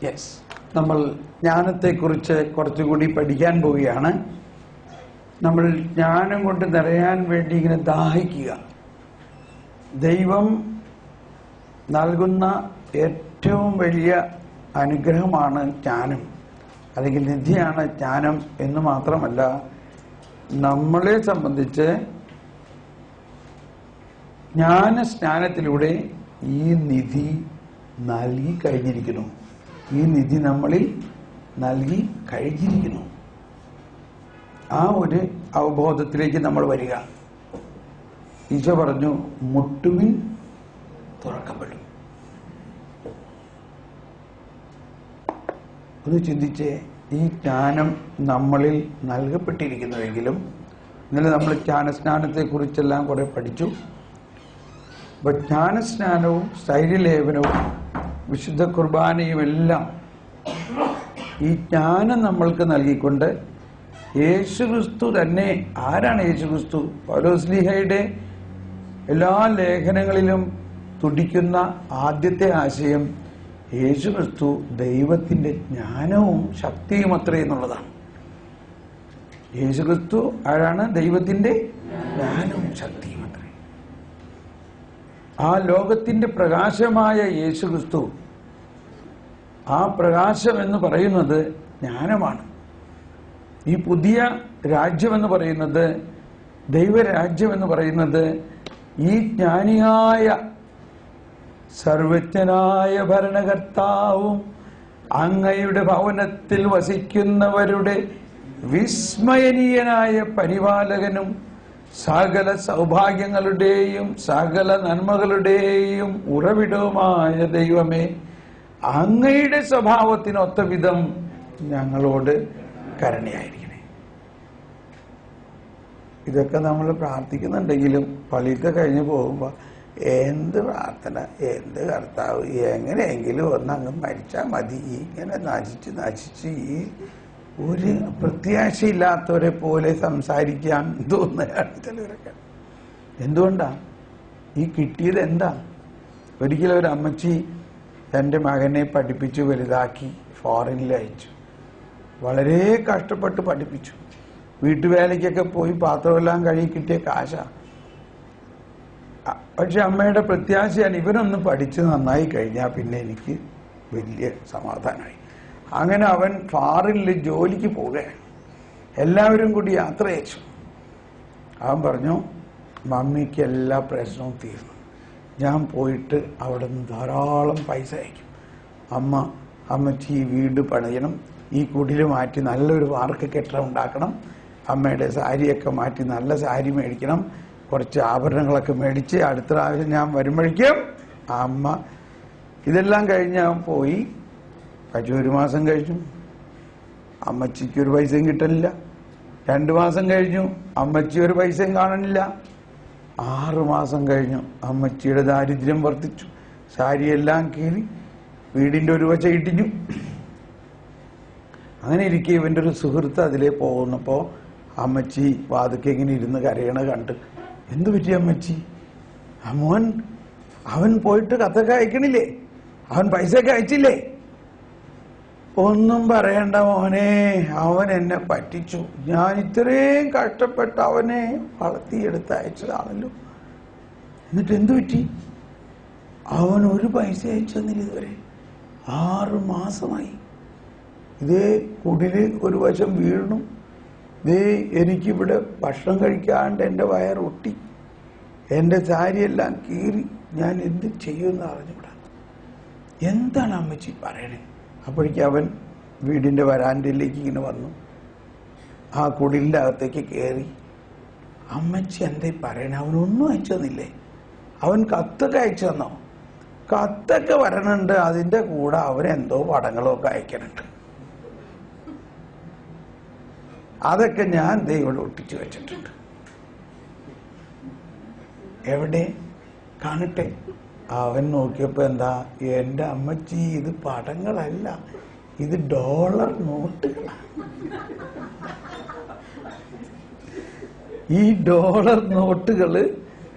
Yes, നമ്മൾ ജ്ഞാനത്തെക്കുറിച്ച് കുറച്ചുകൂടി പഠിക്കാൻ പോവുകയാണ്. നമ്മൾ ജ്ഞാനം കൊണ്ട് നിറയാൻ വേണ്ടി ഇങ്ങനെ ദാഹിക്കുക. ദൈവം നൽകുന്ന ഏറ്റവും വലിയ അനുഗ്രഹമാണ് ജ്ഞാനം, അല്ലെങ്കിൽ നിധിയാണ് ജ്ഞാനം എന്ന് മാത്രമല്ല, നമ്മളെ സംബന്ധിച്ച് ജ്ഞാനസ്നാനത്തിലൂടെ ഈ നിധി നൽകി കഴിഞ്ഞിരിക്കുന്നു. ഈ നിധി നമ്മളിൽ നൽകി കഴിഞ്ഞിരിക്കുന്നു. ആ ഒരു അവബോധത്തിലേക്ക് നമ്മൾ വരിക. ഈശോ പറഞ്ഞു, മുട്ടുവിൻ തുറക്കപ്പെടും. ഒന്ന് ചിന്തിച്ചേ, ഈ ജ്ഞാനം നമ്മളിൽ നൽകപ്പെട്ടിരിക്കുന്നുവെങ്കിലും, ഇന്നലെ നമ്മൾ ജ്ഞാനസ്നാനത്തെക്കുറിച്ചെല്ലാം കുറെ പഠിച്ചു. അപ്പൊ ജ്ഞാനസ്നാനവും സ്ഥൈര്യലേപനവും വിശുദ്ധ കുർബാനയും എല്ലാം ഈ ജ്ഞാനം നമ്മൾക്ക് നൽകിക്കൊണ്ട് യേശുക്രിസ്തു തന്നെ. ആരാണ് യേശുക്രിസ്തു? പൗലോസ്ലീഹയുടെ എല്ലാ ലേഖനങ്ങളിലും തുടിക്കുന്ന ആദ്യത്തെ ആശയം യേശുക്രിസ്തു ദൈവത്തിന്റെ ജ്ഞാനവും ശക്തിയും അത്രേ എന്നുള്ളതാണ്. യേശുക്രിസ്തു ആരാണ്? ദൈവത്തിന്റെ ജ്ഞാനവും ശക്തിയും അത്രേ. ആ ലോകത്തിന്റെ പ്രകാശമായ യേശുക്രിസ്തു, ആ പ്രകാശം എന്ന് പറയുന്നത് ജ്ഞാനമാണ്. ഈ പുതിയ രാജ്യമെന്ന് പറയുന്നത്, ദൈവരാജ്യം എന്ന് പറയുന്നത്, ഈ ജ്ഞാനിയായ സർവജ്ഞനായ ഭരണകർത്താവും അങ്ങയുടെ ഭവനത്തിൽ വസിക്കുന്നവരുടെ വിസ്മയനീയനായ പരിപാലകനും സകല സൗഭാഗ്യങ്ങളുടെയും സകല നന്മകളുടെയും ഉറവിടവുമായ ദൈവമേ, അങ്ങയുടെ സ്വഭാവത്തിനൊത്ത വിധം ഞങ്ങളോട് കരുണയായിരിക്കണേ. ഇതൊക്കെ നമ്മൾ പ്രാർത്ഥിക്കുന്നുണ്ടെങ്കിലും പള്ളിയൊക്കെ കഴിഞ്ഞ് പോകുമ്പോൾ എന്ത് പ്രാർത്ഥന, എന്ത് കർത്താവ്, എങ്ങനെയെങ്കിലും ഒന്നങ്ങ് മരിച്ചാൽ മതി, ഇങ്ങനെ നശിച്ച് ഈ ഒരു പ്രത്യാശയില്ലാത്തവരെ പോലെ സംസാരിക്കാൻ തോന്നുകയാണ് ചിലവരൊക്കെ. എന്തുകൊണ്ടാ ഈ കിട്ടിയത്? എന്താ? ഒരിക്കലും ഒരു അമ്മച്ചി തൻ്റെ മകനെ പഠിപ്പിച്ചു വലുതാക്കി ഫോറിനിൽ അയച്ചു. വളരെ കഷ്ടപ്പെട്ട് പഠിപ്പിച്ചു. വീട്ടുവേലയ്ക്കൊക്കെ പോയി പാത്രമെല്ലാം കഴുകി കിട്ടിയ കാശാ. പക്ഷെ അമ്മയുടെ പ്രത്യാശയാണ്, ഇവനൊന്ന് പഠിച്ച് നന്നായി കഴിഞ്ഞാൽ പിന്നെ എനിക്ക് വലിയ സമാധാനമായി. അങ്ങനെ അവൻ ഫോറിനിൽ ജോലിക്ക് പോവുകയാണ്. എല്ലാവരും കൂടി യാത്ര അയച്ചു. അവൻ പറഞ്ഞു, മമ്മിക്ക് എല്ലാ പ്രശ്നവും തീർന്നു, ഞാൻ പോയിട്ട് അവിടെ നിന്ന് ധാരാളം പൈസ അയക്കും. അമ്മച്ചി ഈ വീട് പണിയണം, ഈ കുടിൽ മാറ്റി നല്ലൊരു വാർക്ക് കെട്ടിടം ഉണ്ടാക്കണം, അമ്മയുടെ സാരിയൊക്കെ മാറ്റി നല്ല സാരി മേടിക്കണം, കുറച്ച് ആഭരണങ്ങളൊക്കെ മേടിച്ച് അടുത്ത പ്രാവശ്യം ഞാൻ വരുമ്പോഴേക്കും അമ്മ. ഇതെല്ലാം കഴിഞ്ഞ് അവൻ പോയി. പക്ഷെ 1 മാസം കഴിഞ്ഞു, അമ്മച്ചിക്ക് ഒരു പൈസയും കിട്ടണില്ല. 2 മാസം കഴിഞ്ഞു, അമ്മച്ചി ഒരു പൈസയും കാണണില്ല. 6 മാസം കഴിഞ്ഞു, അമ്മച്ചിയുടെ ദാരിദ്ര്യം വർദ്ധിച്ചു. സാരിയെല്ലാം കീറി വീടിന്റെ ഒരു വശം ഇടിഞ്ഞു. അങ്ങനെ ഇരിക്കെ ഇവന്റെ ഒരു സുഹൃത്ത് അതിലേ പോകുന്നപ്പോ അമ്മച്ചി വാതുക്കെ ഇങ്ങനെ ഇരുന്ന് കരയണ കണ്ട്, എന്തു പറ്റി അമ്മച്ചി? അവൻ പോയിട്ട് കത്തൊക്കെ അയക്കണില്ലേ? അവൻ പൈസയൊക്കെ അയച്ചില്ലേ? ഒന്നും പറയണ്ട മോനെ, അവൻ എന്നെ പറ്റിച്ചു. ഞാൻ ഇത്രയും കഷ്ടപ്പെട്ട് അവനെ വളർത്തിയെടുത്ത് അയച്ചതാണല്ലോ. എന്നിട്ട് എന്തു പറ്റി? അവൻ ഒരു പൈസ അയച്ചെന്നില്ല ഇതുവരെ. 6 മാസമായി. ഇതേ കുടില് ഒരു വശം വീഴണം, ഇതേ എനിക്കിവിടെ ഭക്ഷണം കഴിക്കാണ്ട് എൻ്റെ വയറൊട്ടി, എൻ്റെ സാരിയെല്ലാം കീറി, ഞാൻ എന്ത് ചെയ്യുമെന്ന് അറിഞ്ഞൂടാ. എന്താണ് അമ്മച്ചി പറയണേ? അപ്പോഴേക്കും അവൻ വീടിന്റെ വരാന്തയിലേക്ക് ഇങ്ങനെ വന്നു. ആ കുടിലിന്റെ അകത്തേക്ക് കയറി. അമ്മച്ചി എന്തേ പറയണേ? അവനൊന്നും അയച്ചു തന്നില്ലേ? അവൻ കത്തൊക്കെ അയച്ചു തന്നോ? കത്തൊക്കെ വരണുണ്ട്, അതിന്റെ കൂടെ അവരെന്തോ പടങ്ങളൊക്കെ അയക്കണുണ്ട്. അതൊക്കെ ഞാൻ ഇവിടെ ഒട്ടിച്ചു വെച്ചിട്ടുണ്ട്. എവിടെ? കാണട്ടെ. അവൻ നോക്കിയപ്പോ എന്താ? എന്റെ അമ്മച്ചി, ഇത് പടങ്ങളല്ല, ഇത് ഡോളർ നോട്ടുകളാണ്. ഈ ഡോളർ നോട്ടുകള്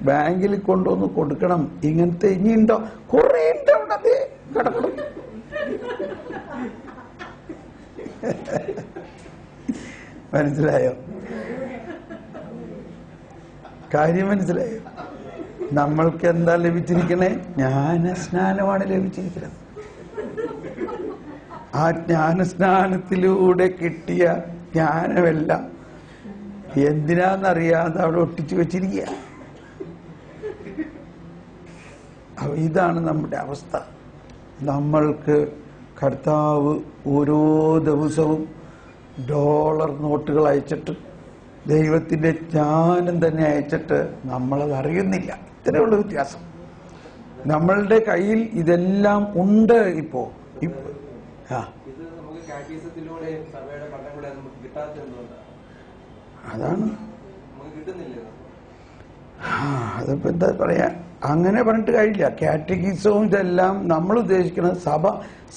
ബാങ്കിൽ കൊണ്ടുവന്ന് കൊടുക്കണം. ഇങ്ങനത്തെ ഇനിയുണ്ടോ? കുറെ ഉണ്ട് അവിടെ, കിടക്കണം. മനസ്സിലായോ? കാര്യം മനസ്സിലായോ? നമ്മൾക്ക് എന്താ ലഭിച്ചിരിക്കണേ? ജ്ഞാനസ്നാനമാണ് ലഭിച്ചിരിക്കുന്നത്. ആ ജ്ഞാനസ്നാനത്തിലൂടെ കിട്ടിയ ജ്ഞാനമെല്ലാം എന്തിനാന്നറിയാതെ അവിടെ ഒട്ടിച്ചു വെച്ചിരിക്കുക. ഇതാണ് നമ്മുടെ അവസ്ഥ. നമ്മൾക്ക് കർത്താവ് ഓരോ ദിവസവും ഡോളർ നോട്ടുകൾ അയച്ചിട്ട്, ദൈവത്തിൻ്റെ ജ്ഞാനം തന്നെ അയച്ചിട്ട് നമ്മളത് അറിയുന്നില്ല. ഇത്രയുള്ള വ്യത്യാസം. നമ്മളുടെ കയ്യിൽ ഇതെല്ലാം ഉണ്ട്. ഇപ്പോ അതാണ്. അതിപ്പോ എന്താ പറയാ, അങ്ങനെ പറഞ്ഞിട്ട് കഴിയില്ല. കാറ്റഗിസവും ഇതെല്ലാം നമ്മൾ ഉദ്ദേശിക്കുന്നത് സഭ.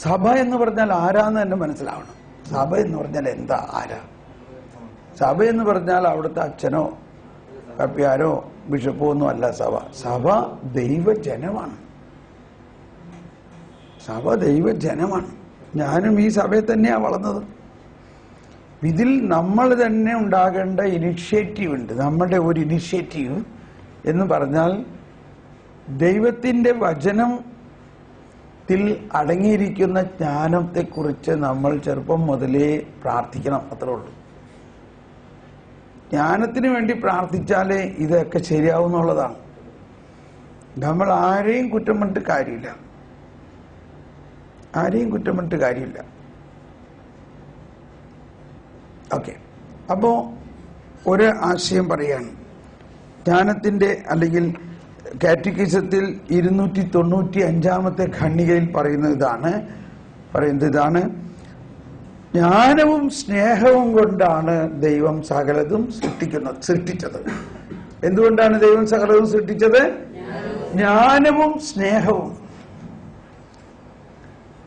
സഭ എന്ന് പറഞ്ഞാൽ ആരാന്ന് തന്നെ മനസ്സിലാവണം. സഭ എന്ന് പറഞ്ഞാൽ എന്താ, ആരാ? സഭ എന്ന് പറഞ്ഞാൽ അവിടുത്തെ അച്ഛനോ കപ്പ്യാരോ ബിഷപ്പോ ഒന്നും അല്ല സഭ. സഭ ദൈവജനമാണ്. സഭ ദൈവജനമാണ്. ഞാനും ഈ സഭയിൽ തന്നെയാണ് വളർന്നത്. ഇതിൽ നമ്മൾ തന്നെ ഉണ്ടാകേണ്ട ഇനിഷ്യേറ്റീവ് ഉണ്ട്. നമ്മുടെ ഒരു ഇനിഷ്യേറ്റീവ് എന്ന് പറഞ്ഞാൽ ദൈവത്തിൻ്റെ വചനത്തിൽ അടങ്ങിയിരിക്കുന്ന ജ്ഞാനത്തെക്കുറിച്ച് നമ്മൾ ചെറുപ്പം മുതലേ പ്രാർത്ഥിക്കണം. അത്രേ ഉള്ളൂ. ജ്ഞാനത്തിന് വേണ്ടി പ്രാർത്ഥിച്ചാലേ ഇതൊക്കെ ശരിയാവുന്നുള്ളതാണ്. നമ്മൾ ആരെയും കുറ്റം പറഞ്ഞിട്ട് കാര്യമില്ല. ആരെയും കുറ്റം പറഞ്ഞിട്ട് കാര്യമില്ല. ഓക്കെ. അപ്പോൾ ഒരു ആശയം പറയാണ്. ജ്ഞാനത്തിൻ്റെ അല്ലെങ്കിൽ കാറ്റഗിസത്തിൽ 295 ഖണ്ഡികയിൽ പറയുന്നത് ഇതാണ്: ജ്ഞാനവും സ്നേഹവും കൊണ്ടാണ് ദൈവം സകലതും സൃഷ്ടിച്ചത്. എന്തുകൊണ്ടാണ് ദൈവം സകലതും സൃഷ്ടിച്ചത്? ജ്ഞാനവും സ്നേഹവും.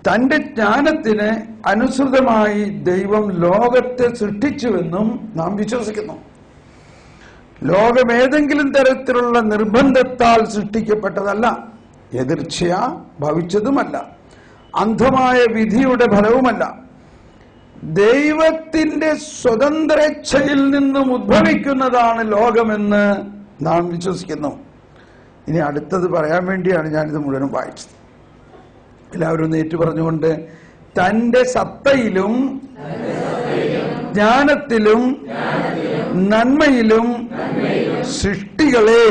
തന്റെ ജ്ഞാനത്തിന് അനുസൃതമായി ദൈവം ലോകത്തെ സൃഷ്ടിച്ചുവെന്നും നാം വിശ്വസിക്കുന്നു. ലോകം ഏതെങ്കിലും തരത്തിലുള്ള നിർബന്ധത്താൽ സൃഷ്ടിക്കപ്പെട്ടതല്ല, എതിർച്ഛയാ ഭവിച്ചതുമല്ല, അന്ധമായ വിധിയുടെ ഫലവുമല്ല. ദൈവത്തിന്റെ സ്വതന്ത്രേച്ഛയിൽ നിന്നും ഉദ്ഭവിക്കുന്നതാണ് ലോകമെന്ന് നാം വിശ്വസിക്കുന്നു. ഇനി അടുത്തത് പറയാൻ വേണ്ടിയാണ് ഞാനിത് മുഴുവനും വായിച്ചത്. എല്ലാവരും നേറ്റു പറഞ്ഞുകൊണ്ട്: തന്റെ സത്തയിലും ജ്ഞാനത്തിലും നന്മയിലും സൃഷ്ടികളെ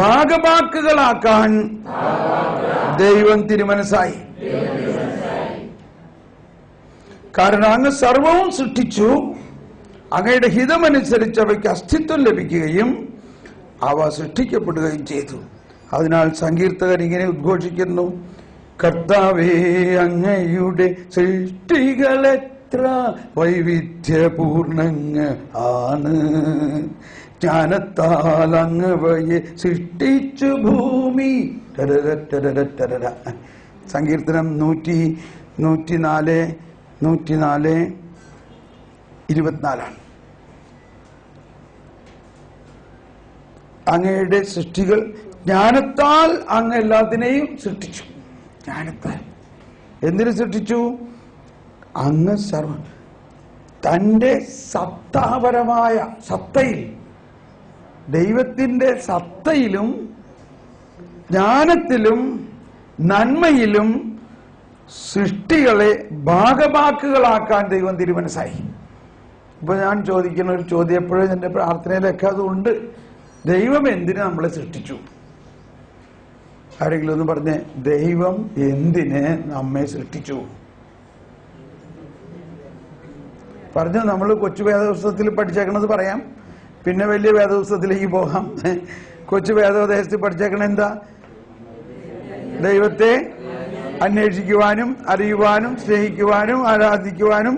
ഭാഗഭാക്കുകളാക്കാൻ ദൈവം തിരുമനസ്സായി. കാരണം അങ്ങ് സർവവും സൃഷ്ടിച്ചു, അങ്ങയുടെ ഹിതമനുസരിച്ച് അവയ്ക്ക് അസ്തിത്വം ലഭിക്കുകയും അവ സൃഷ്ടിക്കപ്പെടുകയും ചെയ്തു. അതിനാൽ സങ്കീർത്തകൻ ഇങ്ങനെ ഉദ്ഘോഷിക്കുന്നു: കർത്താവേ, അങ്ങയുടെ സൃഷ്ടികളെത്ര വൈവിധ്യപൂർണങ്ങൾ ആണ്. ജ്ഞാനത്താൽ അങ്ങവയെ സൃഷ്ടിച്ചു ഭൂമി. സങ്കീർത്തനം 104:24 അങ്ങയുടെ സൃഷ്ടികൾ ജ്ഞാനത്താൽ അങ്ങ് എല്ലാത്തിനെയും സൃഷ്ടിച്ചു. ജ്ഞാനത്താൽ എന്തിനു സൃഷ്ടിച്ചു? അങ്ങ് തന്റെ സത്താപരമായ സത്തയിൽ, ദൈവത്തിന്റെ സത്തയിലും ജ്ഞാനത്തിലും നന്മയിലും സൃഷ്ടികളെ ഭാഗഭാക്കുകളാക്കാൻ ദൈവം തിരുമനസ്സായി. ഇപ്പൊ ഞാൻ ചോദിക്കുന്ന ഒരു ചോദ്യം എപ്പോഴും എന്റെ പ്രാർത്ഥനയിലൊക്കെ അതുണ്ട്: ദൈവം എന്തിനു നമ്മളെ സൃഷ്ടിച്ചു? ആരെങ്കിലും ഒന്ന് പറഞ്ഞേ, ദൈവം എന്തിന് നമ്മെ സൃഷ്ടിച്ചു? പറഞ്ഞു. നമ്മൾ കൊച്ചു വേദപുസ്തകത്തിൽ പഠിച്ചേക്കണത് പറയാം, പിന്നെ വലിയ വേദപുസ്തകത്തിലേക്ക് പോകാം. കൊച്ചു വേദോപദേശത്തിൽ പഠിച്ചേക്കണ എന്താ? ദൈവത്തെ അന്വേഷിക്കുവാനും അറിയുവാനും സ്നേഹിക്കുവാനും ആരാധിക്കുവാനും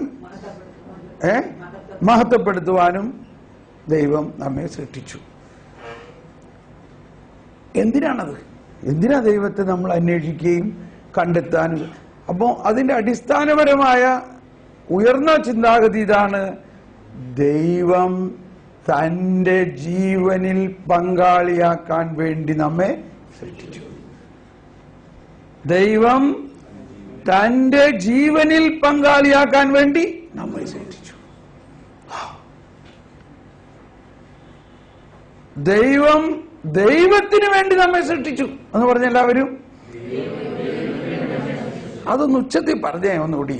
മഹത്വപ്പെടുത്തുവാനും ദൈവം നമ്മെ സൃഷ്ടിച്ചു. എന്തിനാണത്? എന്തിനാ ദൈവത്തെ നമ്മൾ അന്വേഷിക്കുകയും കണ്ടെത്താനും? അപ്പോൾ അതിന്റെ അടിസ്ഥാനപരമായ ഉയർന്ന ചിന്താഗതി ഇതാണ്: ദൈവം തന്റെ ജീവനിൽ പങ്കാളിയാക്കാൻ വേണ്ടി നമ്മെ സൃഷ്ടിച്ചു. ദൈവം തന്റെ ജീവനിൽ പങ്കാളിയാക്കാൻ വേണ്ടി നമ്മെ സൃഷ്ടിച്ചു. ദൈവത്തിന് വേണ്ടി നമ്മെ സൃഷ്ടിച്ചു എന്ന് പറഞ്ഞ എല്ലാവരും അതൊന്ന് ഉച്ചത്തിൽ പറഞ്ഞേ ഒന്നുകൂടി.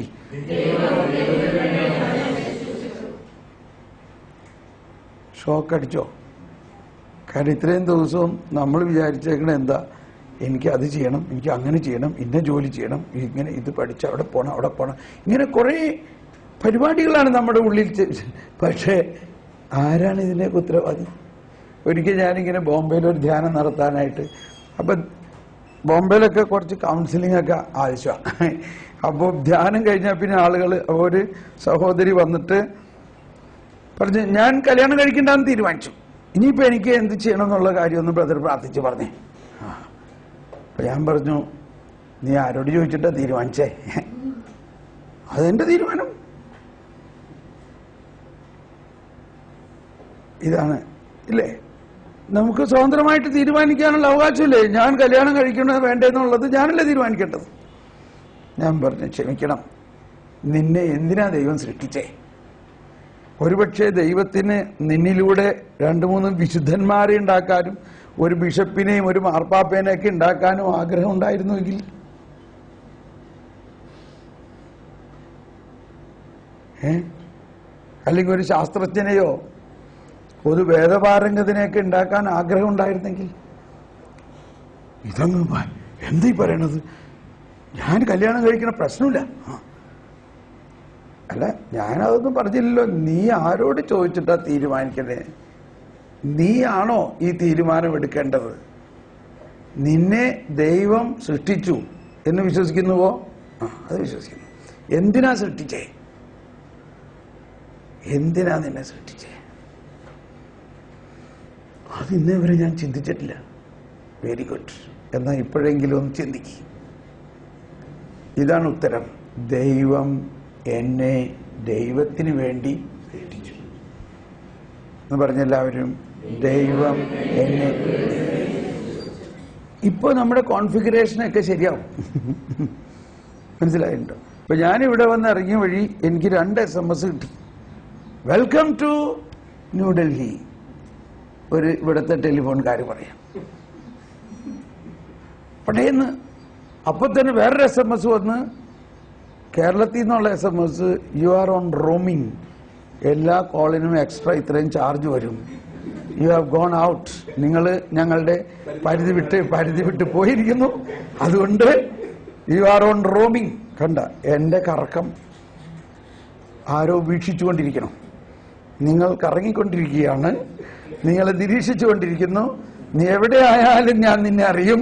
ഷോക്കടിച്ചോ? കാരണം ഇത്രയും ദിവസവും നമ്മൾ വിചാരിച്ചേക്കണ എന്താ, എനിക്ക് അത് ചെയ്യണം, എനിക്ക് അങ്ങനെ ചെയ്യണം, ഇന്ന ജോലി ചെയ്യണം, ഇങ്ങനെ ഇത് പഠിച്ച് അവിടെ പോണം അവിടെ പോണം, ഇങ്ങനെ കുറേ പരിപാടികളാണ് നമ്മുടെ ഉള്ളിൽ. പക്ഷേ ആരാണ് ഇതിൻ്റെയൊക്കെ ഉത്തരവാദി? ഒരിക്കൽ ഞാനിങ്ങനെ ബോംബെയിൽ ഒരു ധ്യാനം നടത്താനായിട്ട്, അപ്പം ബോംബെയിലൊക്കെ കുറച്ച് കൗൺസിലിംഗ് ഒക്കെ ആവശ്യമാണ്. അപ്പോൾ ധ്യാനം കഴിഞ്ഞാൽ പിന്നെ ആളുകൾ, ഒരു സഹോദരി വന്നിട്ട് പറഞ്ഞു, ഞാൻ കല്യാണം കഴിക്കണ്ടെന്ന് തീരുമാനിച്ചു, ഇനിയിപ്പോൾ എനിക്ക് എന്ത് ചെയ്യണം എന്നുള്ള കാര്യമൊന്ന് ബ്രദർ പ്രാർത്ഥിച്ച് പറഞ്ഞേ. അപ്പം ഞാൻ പറഞ്ഞു, നീ ആരോട് ചോദിച്ചിട്ടാ തീരുമാനിച്ചേ? അതെന്റെ തീരുമാനം. ഇതാണ് ഇല്ലേ, നമുക്ക് സ്വതന്ത്രമായിട്ട് തീരുമാനിക്കാനുള്ള അവകാശമില്ലേ? ഞാൻ കല്യാണം കഴിക്കണത് വേണ്ടെന്നുള്ളത് ഞാനല്ലേ തീരുമാനിക്കേണ്ടത്? ഞാൻ പറഞ്ഞു, ക്ഷമിക്കണം, നിന്നെ എന്തിനാ ദൈവം സൃഷ്ടിച്ചേ? ഒരുപക്ഷെ ദൈവത്തിന് നിന്നിലൂടെ 2-3 വിശുദ്ധന്മാരെ ഉണ്ടാക്കാനും ഒരു ബിഷപ്പിനെയും ഒരു മാർപ്പാപ്പേനെയൊക്കെ ഉണ്ടാക്കാനും ആഗ്രഹം ഉണ്ടായിരുന്നുവെങ്കിൽ അല്ലെങ്കിൽ ഒരു ശാസ്ത്രജ്ഞനെയോ ഒരു വേദപാരംഗത്തിനെയൊക്കെ ഉണ്ടാക്കാൻ ആഗ്രഹം ഉണ്ടായിരുന്നെങ്കിൽ, ഇതൊന്നും എന്താ ഈ പറയണത്? ഞാൻ കല്യാണം കഴിക്കണ പ്രശ്നമില്ല. അല്ല, ഞാനതൊന്നും പറഞ്ഞില്ലല്ലോ. നീ ആരോട് ചോദിച്ചിട്ടാ തീരുമാനിക്കണേ? നീയാണോ ഈ തീരുമാനം എടുക്കേണ്ടത്? നിന്നെ ദൈവം സൃഷ്ടിച്ചു എന്ന് വിശ്വസിക്കുന്നുവോ? അത് വിശ്വസിക്കുന്നു. എന്തിനാ സൃഷ്ടിച്ചേ? എന്തിനാ നിന്നെ സൃഷ്ടിച്ചേ? അത് ഇന്നേ വരെ ഞാൻ ചിന്തിച്ചിട്ടില്ല. Very good. എന്നാൽ ഇപ്പോഴെങ്കിലും ഒന്ന് ചിന്തിക്കുക. ഇതാണ് ഉത്തരം. ദൈവം എന്നെ ദൈവത്തിന് വേണ്ടി സൃഷ്ടിച്ചു എന്ന് പറഞ്ഞെല്ലാവരും. ദൈവം എന്നെ. ഇപ്പൊ നമ്മുടെ കോൺഫിഗറേഷനൊക്കെ ശരിയാവും. മനസ്സിലായിട്ടുണ്ടോ? ഇപ്പൊ ഞാനിവിടെ വന്ന് ഇറങ്ങിയ വഴി എനിക്ക് 2 SMS കിട്ടി. Welcome to New Delhi. ഒരു ഇവിടുത്തെ ടെലിഫോൺകാർ പറയാം. പടേന്ന് അപ്പൊ തന്നെ വേറൊരു SMS വന്ന്, കേരളത്തിൽ നിന്നുള്ള SMS, you are on roaming, എല്ലാ കോളിനും എക്സ്ട്രാ ഇത്രയും ചാർജ് വരും, യു ഹാവ് ഗോൺ ഔട്ട്, നിങ്ങൾ ഞങ്ങളുടെ പരിധി വിട്ട് പോയിരിക്കുന്നു, അതുകൊണ്ട് യു ആർ ഓൺ റോമിംഗ്. കണ്ട എന്റെ കറക്കം ആരോ വീക്ഷിച്ചുകൊണ്ടിരിക്കണം. നിങ്ങൾ കറങ്ങിക്കൊണ്ടിരിക്കുകയാണ്, നിങ്ങളെ നിരീക്ഷിച്ചുകൊണ്ടിരിക്കുന്നു. നീ എവിടെ ആയാലും ഞാൻ നിന്നെ അറിയും,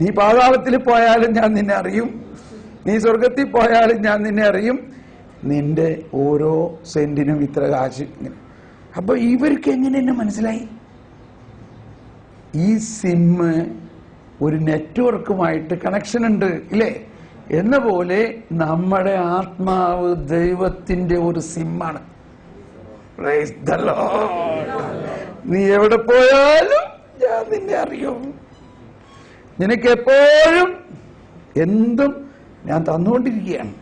നീ പാതാളത്തിൽ പോയാലും ഞാൻ നിന്നെ അറിയും, നീ സ്വർഗത്തിൽ പോയാലും ഞാൻ നിന്നെ അറിയും, നിന്റെ ഓരോ സെന്റിനും ഇത്ര കാശ്. അപ്പൊ ഇവർക്ക് എങ്ങനെ എന്നെ മനസ്സിലായി? ഈ സിമ്മ് ഒരു നെറ്റ്വർക്കുമായിട്ട് കണക്ഷൻ ഉണ്ട് ഇല്ലേ? എന്ന പോലെ നമ്മുടെ ആത്മാവ് ദൈവത്തിന്റെ ഒരു സിമ്മാണ്. നീ എവിടെ പോയാലും ഞാൻ നിന്നെ അറിയും, നിനക്ക് എപ്പോഴും എന്തും ഞാൻ തന്നുകൊണ്ടിരിക്കുകയാണ്.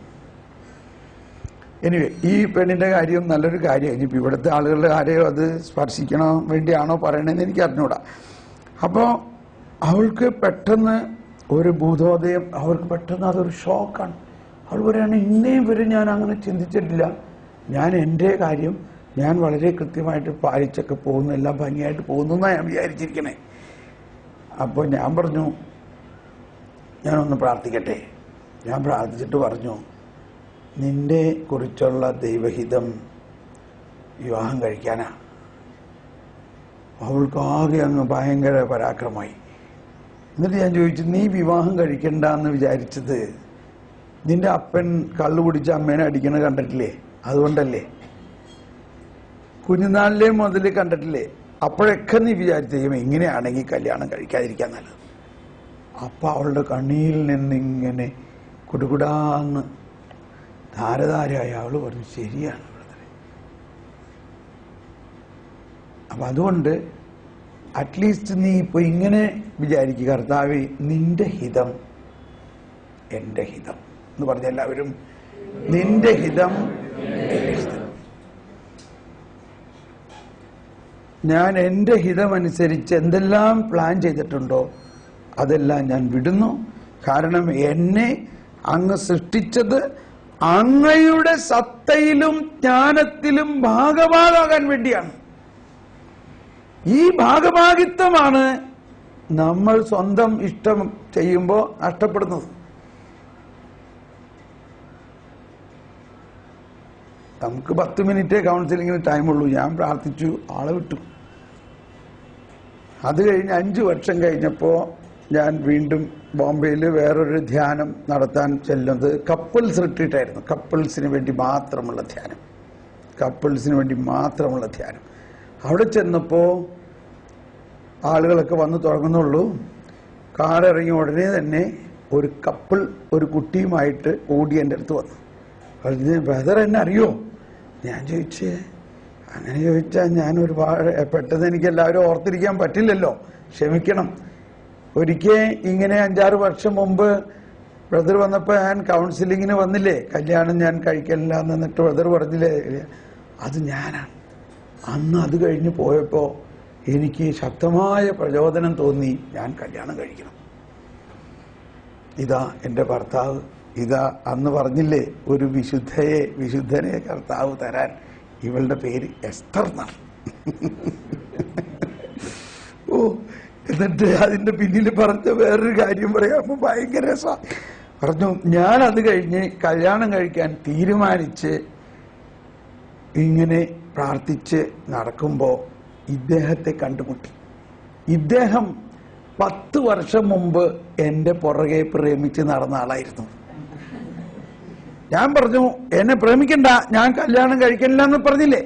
എനിവേ, ഈ പെണ്ണിന്റെ കാര്യം നല്ലൊരു കാര്യമാണ്. ഇനിയിപ്പോൾ ഇവിടുത്തെ ആളുകളുടെ കാര്യം അത് സ്പർശിക്കണോ വേണ്ടിയാണോ പറയണതെന്ന് എനിക്ക് അറിഞ്ഞൂടാ. അപ്പോൾ അവൾക്ക് പെട്ടെന്ന് ഒരു ഭൂതോദയം, അവർക്ക് പെട്ടെന്ന് അതൊരു ഷോക്കാണ്. അവൾ പറയാണ്, ഇന്നേം വരെ ഞാൻ അങ്ങനെ ചിന്തിച്ചിട്ടില്ല, ഞാൻ എൻ്റെ കാര്യം ഞാൻ വളരെ കൃത്യമായിട്ട് പാലിച്ചൊക്കെ പോകുന്നു, എല്ലാം ഭംഗിയായിട്ട് പോകുന്നു എന്നാണ് ഞാൻ വിചാരിച്ചിരിക്കണേ. അപ്പോൾ ഞാൻ പറഞ്ഞു, ഞാനൊന്ന് പ്രാർത്ഥിക്കട്ടെ. ഞാൻ പ്രാർത്ഥിച്ചിട്ട് പറഞ്ഞു, നിന്റെ കുറിച്ചുള്ള ദൈവഹിതം വിവാഹം കഴിക്കാനാ. അവൾക്കാകെ അങ്ങ് ഭയങ്കര പരാക്രമമായി. എന്നിട്ട് ഞാൻ ചോദിച്ചു, നീ വിവാഹം കഴിക്കണ്ടെന്ന് വിചാരിച്ചത് നിന്റെ അപ്പൻ കള്ളു കുടിച്ച അമ്മേനെ അടിക്കണ കണ്ടിട്ടില്ലേ? അതുകൊണ്ടല്ലേ? കുഞ്ഞുനാളിലെ മുതൽ കണ്ടിട്ടില്ലേ? അപ്പോഴൊക്കെ നീ വിചാരിച്ചേക്കും ഇങ്ങനെയാണെങ്കിൽ കല്യാണം കഴിക്കാതിരിക്കാൻ നല്ലത്. അപ്പൊ അവളുടെ കണ്ണിയിൽ നിന്നിങ്ങനെ കുടുകുടാന്ന് ധാരധാരയായി അവള് പറഞ്ഞു, ശരിയാണ് ബ്രദറെ. അപ്പൊ അതുകൊണ്ട് അറ്റ്ലീസ്റ്റ് നീ ഇപ്പൊ ഇങ്ങനെ വിചാരിക്കുക, കർത്താവേ നിന്റെ ഹിതം എൻ്റെ ഹിതം എന്ന് പറഞ്ഞ എല്ലാവരും നിന്റെ ഹിതം എൻ്റെ ഹിതം. ഞാൻ എൻ്റെ ഹിതമനുസരിച്ച് എന്തെല്ലാം പ്ലാൻ ചെയ്തിട്ടുണ്ടോ അതെല്ലാം ഞാൻ വിടുന്നു. കാരണം എന്നെ അങ്ങ് സൃഷ്ടിച്ചത് അങ്ങയുടെ സത്തയിലും ജ്ഞാനത്തിലും ഭാഗഭാഗാകാൻ വേണ്ടിയാണ്. ഈ ഭാഗഭാഗിത്വമാണ് നമ്മൾ സ്വന്തം ഇഷ്ടം ചെയ്യുമ്പോൾ നഷ്ടപ്പെടുന്നത്. നമുക്ക് 10 മിനിറ്റേ കൗൺസിലിങ്ങിന് ടൈമുള്ളൂ. ഞാൻ പ്രാർത്ഥിച്ചു, ആളെ വിട്ടു. അത് കഴിഞ്ഞ് 5 വർഷം കഴിഞ്ഞപ്പോൾ ഞാൻ വീണ്ടും ബോംബെയിൽ വേറൊരു ധ്യാനം നടത്താൻ ചെല്ലുന്നത് കപ്പിൾസ് റിട്രീറ്റായിരുന്നു. കപ്പിൾസിന് വേണ്ടി മാത്രമുള്ള ധ്യാനം, കപ്പിൾസിന് വേണ്ടി മാത്രമുള്ള ധ്യാനം. അവിടെ ചെന്നപ്പോൾ ആളുകളൊക്കെ വന്ന് തുടങ്ങുന്നുള്ളൂ. കാറിറങ്ങിയ ഉടനെ തന്നെ ഒരു കപ്പിൾ ഒരു കുട്ടിയുമായിട്ട് ഓടി എൻ്റെ അടുത്ത് വന്നു. പറഞ്ഞ്, ബ്രദർ എന്നെ അറിയോ? ഞാൻ ചോദിച്ചേ, അങ്ങനെ ചോദിച്ചാൽ ഞാൻ ഒരുപാട് പെട്ടെന്ന് എനിക്ക് എല്ലാവരും ഓർത്തിരിക്കാൻ പറ്റില്ലല്ലോ, ക്ഷമിക്കണം. ഒരിക്കൽ ഇങ്ങനെ 5-6 വർഷം മുമ്പ് ബ്രദർ വന്നപ്പോൾ ഞാൻ കൗൺസിലിങ്ങിന് വന്നില്ലേ, കല്യാണം ഞാൻ കഴിക്കലില്ല എന്നിട്ട് ബ്രദർ പറഞ്ഞില്ലേ, അത് ഞാനാണ്. അന്ന് അത് കഴിഞ്ഞ് പോയപ്പോൾ എനിക്ക് ശക്തമായ പ്രചോദനം തോന്നി, ഞാൻ കല്യാണം കഴിക്കണം. ഇതാ എൻ്റെ ഭർത്താവ്, ഇതാ അന്ന് പറഞ്ഞില്ലേ ഒരു വിശുദ്ധനെ കർത്താവ് തരാൻ, ഇവളുടെ പേര് എസ്തർ എന്നാണ്. ഓ, എന്നിട്ട് അതിന്റെ പിന്നിൽ പറഞ്ഞ വേറൊരു കാര്യം പറയാമോ, ഭയങ്കര രസമാണ്. പറഞ്ഞു, ഞാനത് കഴിഞ്ഞ് കല്യാണം കഴിക്കാൻ തീരുമാനിച്ച് ഇങ്ങനെ പ്രാർത്ഥിച്ച് നടക്കുമ്പോൾ ഇദ്ദേഹത്തെ കണ്ടുമുട്ടി. ഇദ്ദേഹം 10 വർഷം മുമ്പ് എൻ്റെ പുറകെ പ്രേമിച്ച് നടന്ന ആളായിരുന്നു. ഞാൻ പറഞ്ഞു, എന്നെ പ്രേമിക്കണ്ട, ഞാൻ കല്യാണം കഴിക്കില്ല എന്ന് പറഞ്ഞില്ലേ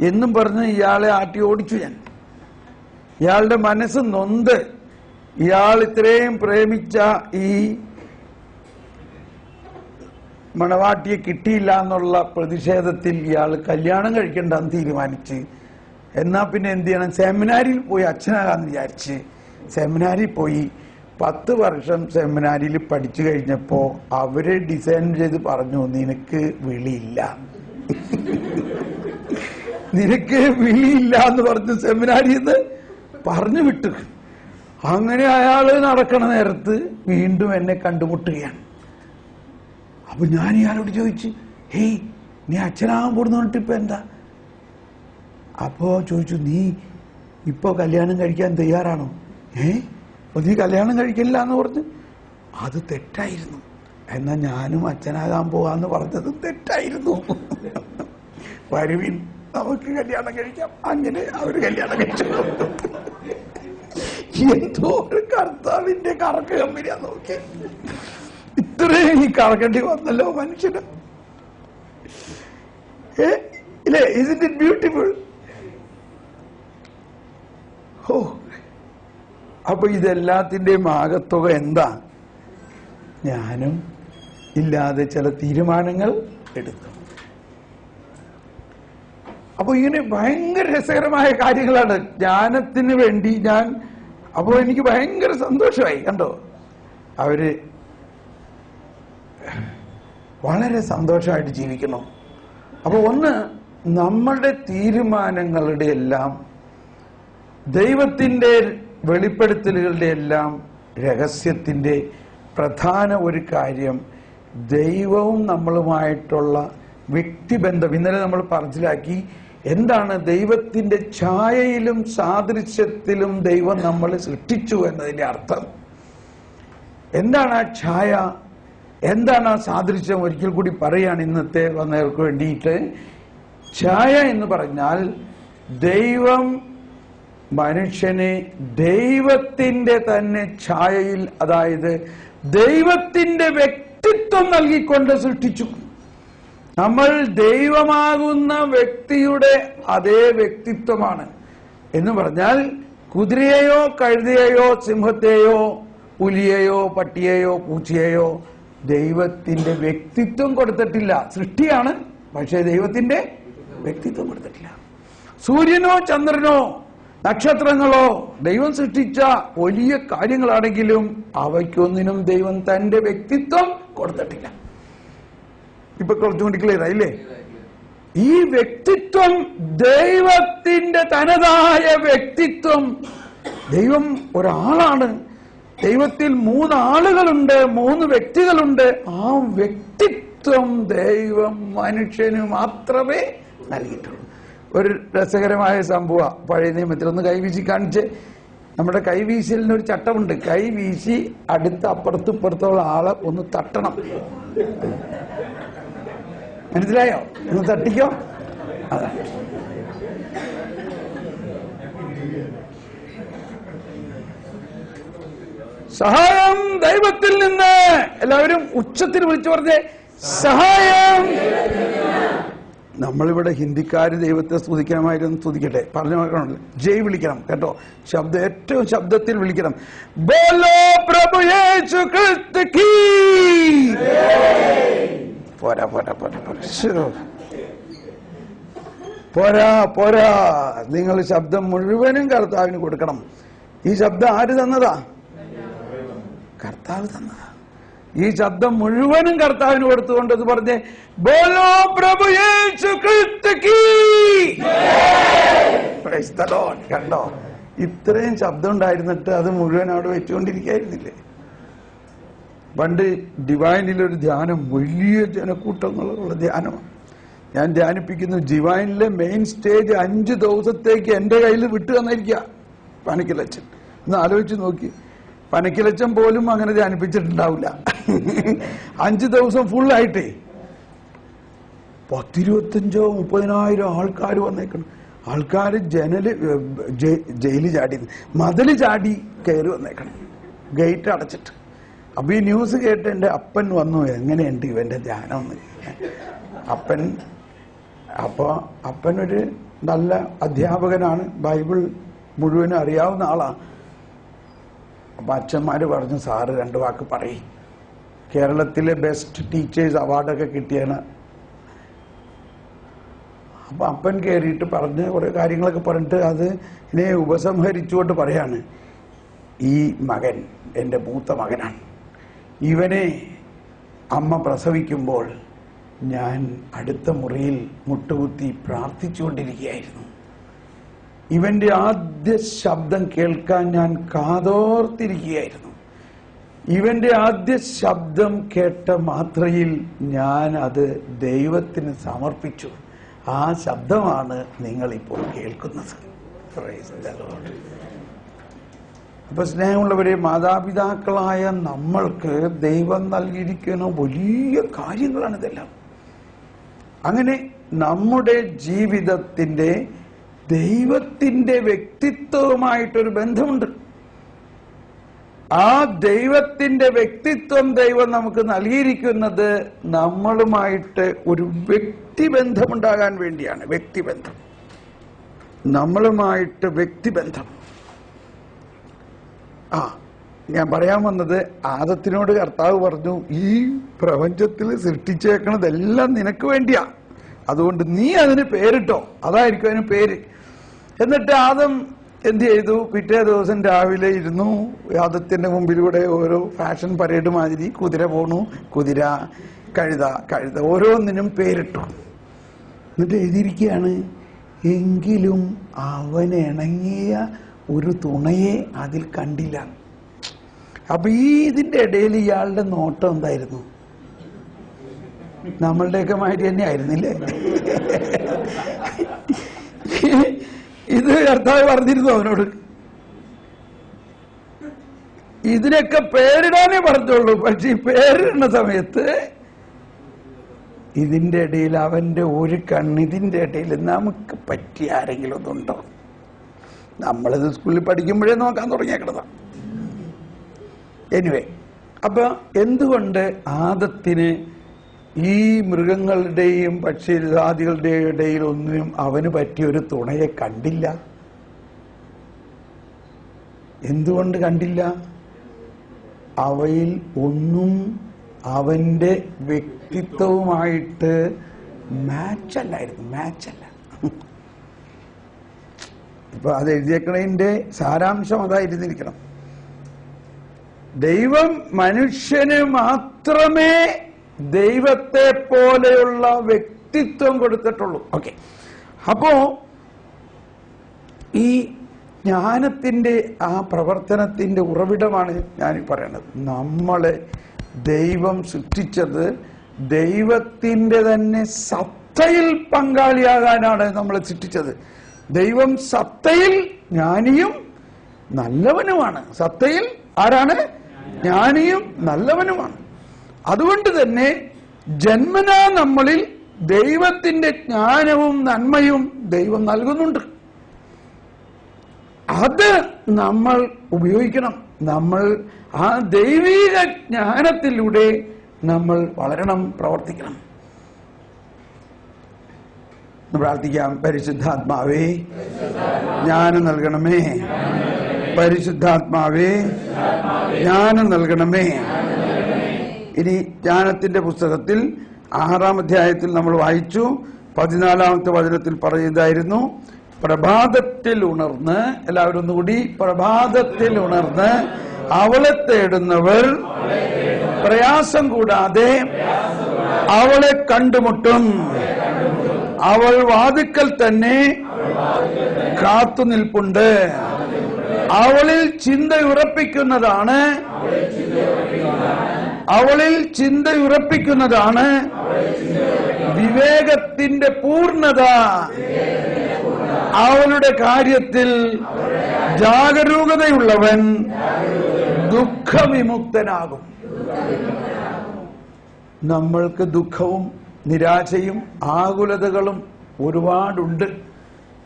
എന്നും പറഞ്ഞ് ഇയാളെ ആട്ടി ഓടിച്ചു ഞാൻ. ഇയാളുടെ മനസ്സ് നൊന്ത്, ഇയാൾ ഇത്രയും പ്രേമിച്ച ഈ മണവാട്ടിയെ കിട്ടിയില്ല എന്നുള്ള പ്രതിഷേധത്തിൽ ഇയാൾ കല്യാണം കഴിക്കണ്ടെന്ന് തീരുമാനിച്ച്, എന്നാ പിന്നെ എന്ത് ചെയ്യണം, സെമിനാരിയിൽ പോയി അച്ഛനാകാന്ന് വിചാരിച്ച് സെമിനാരിൽ പോയി 10 വർഷം സെമിനാരിയിൽ പഠിച്ചു കഴിഞ്ഞപ്പോൾ അവരെ ഡിസൈൻ ചെയ്ത് പറഞ്ഞു, നിനക്ക് വിളിയില്ല, നിനക്ക് വിളിയില്ല എന്ന് പറഞ്ഞു സെമിനാരിയിൽ നിന്ന് പറഞ്ഞു വിട്ടു. അങ്ങനെ അയാള് നടക്കണ നേരത്ത് വീണ്ടും എന്നെ കണ്ടുമുട്ടുകയാണ്. അപ്പൊ ഞാൻ ഇയാളോട് ചോദിച്ചു, ഹേയ് നീ അച്ഛനാകാൻ പോകുന്നിട്ട് ഇപ്പൊ എന്താ? അപ്പോ ചോദിച്ചു, നീ ഇപ്പൊ കല്യാണം കഴിക്കാൻ തയ്യാറാണോ? അപ്പൊ നീ കല്യാണം കഴിക്കില്ല എന്ന് പറഞ്ഞു. അത് തെറ്റായിരുന്നു. എന്നാ ഞാനും അച്ഛനാകാൻ പോവാന്ന് പറഞ്ഞത് തെറ്റായിരുന്നു. വരുവിൻ നമുക്ക് കല്യാണം കഴിക്കാം. അങ്ങനെ അവര് കല്യാണം കഴിച്ചു. എന്തോ ഒരു കർത്താവിന്റെ കറക്ക് കമ്പനിയാ നോക്കി. ഇത്രയും ഈ കറക്കേണ്ടി വന്നല്ലോ മനുഷ്യന്. ഇല്ലേ, isn't it beautiful? ഓ, അപ്പൊ ഇതെല്ലാത്തിന്റെയും ആകത്തുക എന്താ? ഞാനും ഇല്ലാതെ ചില തീരുമാനങ്ങൾ എടുത്തു. അപ്പൊ ഇങ്ങനെ ഭയങ്കര രസകരമായ കാര്യങ്ങളാണ് ജ്ഞാനത്തിന് വേണ്ടി ഞാൻ. അപ്പൊ എനിക്ക് ഭയങ്കര സന്തോഷമായി. കണ്ടോ, അവര് വളരെ സന്തോഷമായിട്ട് ജീവിക്കണം. അപ്പൊ ഒന്ന്, നമ്മളുടെ തീരുമാനങ്ങളുടെ എല്ലാം, ദൈവത്തിന്റെ വെളിപ്പെടുത്തലുകളുടെ എല്ലാം രഹസ്യത്തിന്റെ പ്രധാന ഒരു കാര്യം ദൈവവും നമ്മളുമായിട്ടുള്ള വ്യക്തിബന്ധം. ഇന്നലെ നമ്മൾ മനസ്സിലാക്കി എന്താണ് ദൈവത്തിന്റെ ഛായയിലും സാദൃശ്യത്തിലും ദൈവം നമ്മളെ സൃഷ്ടിച്ചു എന്നതിന്റെ അർത്ഥം. എന്താണ് ആ ഛായ, എന്താണ് ആ സാദൃശ്യം? ഒരിക്കൽ കൂടി പറയാണ് ഇന്നത്തെ വന്നവർക്ക് വേണ്ടിയിട്ട്. ഛായ എന്ന് പറഞ്ഞാൽ ദൈവം മനുഷ്യനെ ദൈവത്തിന്റെ തന്നെ ഛായയിൽ, അതായത് ദൈവത്തിന്റെ വ്യക്തിത്വം നൽകിക്കൊണ്ട് സൃഷ്ടിച്ചു. നമ്മൾ ദൈവമാകുന്ന വ്യക്തിയുടെ അതേ വ്യക്തിത്വമാണ്. എന്ന് പറഞ്ഞാൽ കുതിരയെയോ കഴുതയെയോ സിംഹത്തെയോ പുലിയെയോ പട്ടിയെയോ പൂച്ചയെയോ ദൈവത്തിന്റെ വ്യക്തിത്വം കൊടുത്തിട്ടില്ല. സൃഷ്ടിയാണ്, പക്ഷേ ദൈവത്തിന്റെ വ്യക്തിത്വം കൊടുത്തിട്ടില്ല. സൂര്യനോ ചന്ദ്രനോ നക്ഷത്രങ്ങളോ ദൈവം സൃഷ്ടിച്ച വലിയ കാര്യങ്ങളാണെങ്കിലും അവയ്ക്കൊന്നിനും ദൈവം തന്റെ വ്യക്തിത്വം കൊടുത്തിട്ടില്ല. ഇപ്പൊ കുറച്ചുകൂടി ക്ലിയർ ആയില്ലേ? ഈ വ്യക്തിത്വം ദൈവത്തിന്റെ തനതായ വ്യക്തിത്വം. ദൈവം ഒരാളാണ്. ദൈവത്തിൽ 3 ആളുകളുണ്ട്, 3 വ്യക്തികളുണ്ട്. ആ വ്യക്തിത്വം ദൈവം മനുഷ്യന് മാത്രമേ നൽകിയിട്ടുള്ളൂ. ഒരു രസകരമായ സംഭവം പഴയ നിയമത്തിൽ. ഒന്ന് കൈവീശി കാണിച്ച്. നമ്മുടെ കൈവീശലിന് ഒരു ചട്ടമുണ്ട്. കൈവീശി അടുത്ത അപ്പുറത്തും ഇപ്പുറത്തുള്ള ആളെ ഒന്ന് തട്ടണം. മനസ്സിലായോ? ഒന്ന് തട്ടിക്കോ. അതാ സഹായം ദൈവത്തിൽ നിന്ന്. എല്ലാവരും ഉച്ചത്തിൽ വിളിച്ചു പറഞ്ഞേ, സഹായം. നമ്മളിവിടെ ഹിന്ദിക്കാര് ദൈവത്തെ സ്തുതിക്കണമായിരുന്നു. സ്തുതിക്കട്ടെ, പറഞ്ഞു നോക്കണമല്ലോ. ജയ് വിളിക്കണം കേട്ടോ. ഏറ്റവും ശബ്ദത്തിൽ വിളിക്കണം. ബോലോ പ്രഭു യേശു ക്രിസ്തു കീ. പോരാ പോരാ പോരാ പോരാ പോരാ. നിങ്ങൾ ശബ്ദം മുഴുവനും കർത്താവിന് കൊടുക്കണം. ഈ ശബ്ദം ആര് തന്നതാ? കർത്താവ് തന്നതാ. ഈ ശബ്ദം മുഴുവനും കർത്താവിന് കൊടുത്തുകൊണ്ട് ഇത് പറഞ്ഞേ, ബോലോ പ്രഭു യേശു ക്രിസ്തു കീ. Praise the Lord. കണ്ടോ, ഇത്രയും ശബ്ദം ഉണ്ടായിരുന്നിട്ട് അത് മുഴുവൻ അവിടെ വെച്ചുകൊണ്ടിരിക്കായിരുന്നില്ലേ? പണ്ട് ഡിവൈനിലൊരു ധ്യാനം, വലിയ ജനക്കൂട്ടങ്ങളുള്ള ധ്യാനമാണ്. ഞാൻ ധ്യാനിപ്പിക്കുന്നു. ഡിവൈനിലെ മെയിൻ സ്റ്റേജ് 5 ദിവസത്തേക്ക് എന്റെ കയ്യിൽ വിട്ടു തന്നിരിക്കുക പനക്കിലച്ചൻ. ഒന്ന് ആലോചിച്ച് നോക്കി. പനക്കിലച്ചൻ പോലും അങ്ങനെ ധ്യാനിപ്പിച്ചിട്ടുണ്ടാവില്ല. 5 ദിവസം ഫുള്ളായിട്ടേ 10,25,000-30,000 ആൾക്കാർ വന്നേക്കണം. ആൾക്കാർ ജയില് ചാടി, മതില് ചാടി കയറി വന്നേക്കണം, ഗേറ്റ് അടച്ചിട്ട്. അപ്പൊ ഈ ന്യൂസ് കേട്ട് എന്റെ അപ്പൻ വന്നു, എങ്ങനെയുണ്ട് ഇവന്റെ ധ്യാനം എന്ന്. അപ്പനൊരു നല്ല അധ്യാപകനാണ്, ബൈബിൾ മുഴുവനും അറിയാവുന്ന ആളാണ്. അപ്പൊ അച്ഛന്മാര് പറഞ്ഞു, സാറ് 2 വാക്ക് പറയും. കേരളത്തിലെ ബെസ്റ്റ് ടീച്ചേഴ്സ് അവാർഡൊക്കെ കിട്ടിയാണ്. അപ്പൊ അപ്പൻ കയറിയിട്ട് പറഞ്ഞ് കുറെ കാര്യങ്ങളൊക്കെ പറഞ്ഞിട്ട് അത് ഇനെ ഉപസംഹരിച്ചുകൊണ്ട് പറയാണ്, ഈ മകൻ എൻ്റെ മൂത്ത മകനാണ്. ഇവനെ അമ്മ പ്രസവിക്കുമ്പോൾ ഞാൻ അടുത്ത മുറിയിൽ മുട്ടുകുത്തി പ്രാർത്ഥിച്ചുകൊണ്ടിരിക്കുകയായിരുന്നു. ഇവന്റെ ആദ്യ ശബ്ദം കേൾക്കാൻ ഞാൻ കാതോർത്തിരിക്കുകയായിരുന്നു. ഇവന്റെ ആദ്യ ശബ്ദം കേട്ട മാത്രയിൽ ഞാൻ അത് ദൈവത്തിന് സമർപ്പിച്ചു. ആ ശബ്ദമാണ് നിങ്ങളിപ്പോൾ കേൾക്കുന്നത്. അപ്പൊ സ്നേഹമുള്ളവരെ, മാതാപിതാക്കളായ നമ്മൾക്ക് ദൈവം നൽകിയിരിക്കുന്ന വലിയ കാര്യങ്ങളാണ് ഇതെല്ലാം. അങ്ങനെ നമ്മുടെ ജീവിതത്തിന്റെ ദൈവത്തിന്റെ വ്യക്തിത്വവുമായിട്ടൊരു ബന്ധമുണ്ട്. ആ ദൈവത്തിന്റെ വ്യക്തിത്വം ദൈവം നമുക്ക് നൽകിയിരിക്കുന്നത് നമ്മളുമായിട്ട് ഒരു വ്യക്തിബന്ധമുണ്ടാകാൻ വേണ്ടിയാണ്. വ്യക്തിബന്ധം, നമ്മളുമായിട്ട് വ്യക്തിബന്ധം. ഞാൻ പറയാൻ വന്നത്, ആദത്തിനോട് കർത്താവ് പറഞ്ഞു, ഈ പ്രപഞ്ചത്തിൽ സൃഷ്ടിച്ചേക്കണതെല്ലാം നിനക്ക് വേണ്ടിയാ, അതുകൊണ്ട് നീ അതിന് പേരിട്ടോ, അതായിരിക്കും അതിന് പേര്. എന്നിട്ട് ആദം എന്ത് ചെയ്തു? പിറ്റേ ദിവസം രാവിലെ ഇരുന്നു, ആദത്തിന്റെ മുമ്പിലൂടെ ഓരോ ഫാഷൻ പരേഡ് മാതിരി കുതിര പോണു, കുതിര, കഴുത, കഴുത, ഓരോന്നിനും പേരിട്ടു. എന്നിട്ട് എഴുതിയിരിക്കുകയാണ്, എങ്കിലും അവനിണങ്ങിയ ഒരു തുണയെ അതിൽ കണ്ടില്ല. അപ്പൊ ഇതിന്റെ ഇടയിൽ ഇയാളുടെ നോട്ടം എന്തായിരുന്നു? നമ്മളുടെയൊക്കെ മാതിരി തന്നെ ആയിരുന്നില്ലേ? ഇത് കർത്താവ് പറഞ്ഞിരുന്നു അവനോട്. ഇതിനൊക്കെ പേരിടാനേ പറഞ്ഞോളൂ. പക്ഷെ ഈ പേരിടുന്ന സമയത്ത് ഇതിന്റെ ഇടയിൽ അവന്റെ ഒരു കണ്ണിതിന്റെ ഇടയിൽ നമുക്ക് പറ്റിയ ആരെങ്കിലും ഒന്നുണ്ടോ? നമ്മളിത് സ്കൂളിൽ പഠിക്കുമ്പോഴേ നോക്കാൻ തുടങ്ങിയേക്കണതാ. എനിവേ, അപ്പൊ എന്തുകൊണ്ട് ആദത്തിന് ഈ മൃഗങ്ങളുടെയും പക്ഷിജാതികളുടെയും ഇടയിൽ ഒന്നിനും അവന് പറ്റിയൊരു തുണയെ കണ്ടില്ല? എന്തുകൊണ്ട് കണ്ടില്ല? അവയിൽ ഒന്നും അവന്റെ വ്യക്തിത്വവുമായിട്ട് മാച്ചല്ലായിരുന്നു. ഇപ്പൊ അത് എഴുതിയേക്കണതിന്റെ സാരാംശം അതായിരുന്നിരിക്കണം. ദൈവം മനുഷ്യന് മാത്രമേ ദൈവത്തെ പോലെയുള്ള വ്യക്തിത്വം കൊടുത്തിട്ടുള്ളൂ. ഓക്കെ, അപ്പോ ഈ ജ്ഞാനത്തിന്റെ ആ പ്രവർത്തനത്തിന്റെ ഉറവിടമാണ് ഞാൻ പറയുന്നത്. നമ്മളെ ദൈവം സൃഷ്ടിച്ചത് ദൈവത്തിന്റെ തന്നെ സത്തയിൽ പങ്കാളിയാകാനാണ് നമ്മളെ സൃഷ്ടിച്ചത്. ദൈവം സത്തയിൽ ജ്ഞാനിയും നല്ലവനുമാണ്. സത്തയിൽ ആരാണ്? ജ്ഞാനിയും നല്ലവനുമാണ്. അതുകൊണ്ട് തന്നെ ജന്മനാ നമ്മളിൽ ദൈവത്തിന്റെ ജ്ഞാനവും നന്മയും ദൈവം നൽകുന്നുണ്ട്. അത് നമ്മൾ ഉപയോഗിക്കണം. നമ്മൾ ആ ദൈവീക ജ്ഞാനത്തിലൂടെ നമ്മൾ വളരണം, പ്രവർത്തിക്കണം. പ്രാർത്ഥിക്കാം. പരിശുദ്ധാത്മാവേ ജ്ഞാനം നൽകണമേ. പരിശുദ്ധാത്മാവേ ജ്ഞാനം നൽകണമേ. ഇനി ജ്ഞാനത്തിന്റെ പുസ്തകത്തിൽ 6-ാം അധ്യായത്തിൽ നമ്മൾ വായിച്ചു. 14-ാമത്തെ വചനത്തിൽ പറയുന്നതായിരുന്നു, പ്രഭാതത്തിൽ ഉണർന്ന്, എല്ലാവരും ഒന്നുകൂടി, പ്രഭാതത്തിൽ ഉണർന്ന് അവളെ തേടുന്നവർ പ്രയാസം കൂടാതെ അവളെ കണ്ടുമുട്ടും. അവൾ വാതിക്കൽ തന്നെ കാത്തു നിൽപ്പുണ്ട്. അവളിൽ ചിന്തയുറപ്പിക്കുന്നതാണ് വിവേകത്തിന്റെ പൂർണ്ണത. അവളുടെ കാര്യത്തിൽ ജാഗരൂകതയുള്ളവൻ ദുഃഖവിമുക്തനാകും. നമ്മൾക്ക് ദുഃഖവും നിരാശയും ആകുലതകളും ഒരുപാടുണ്ട്.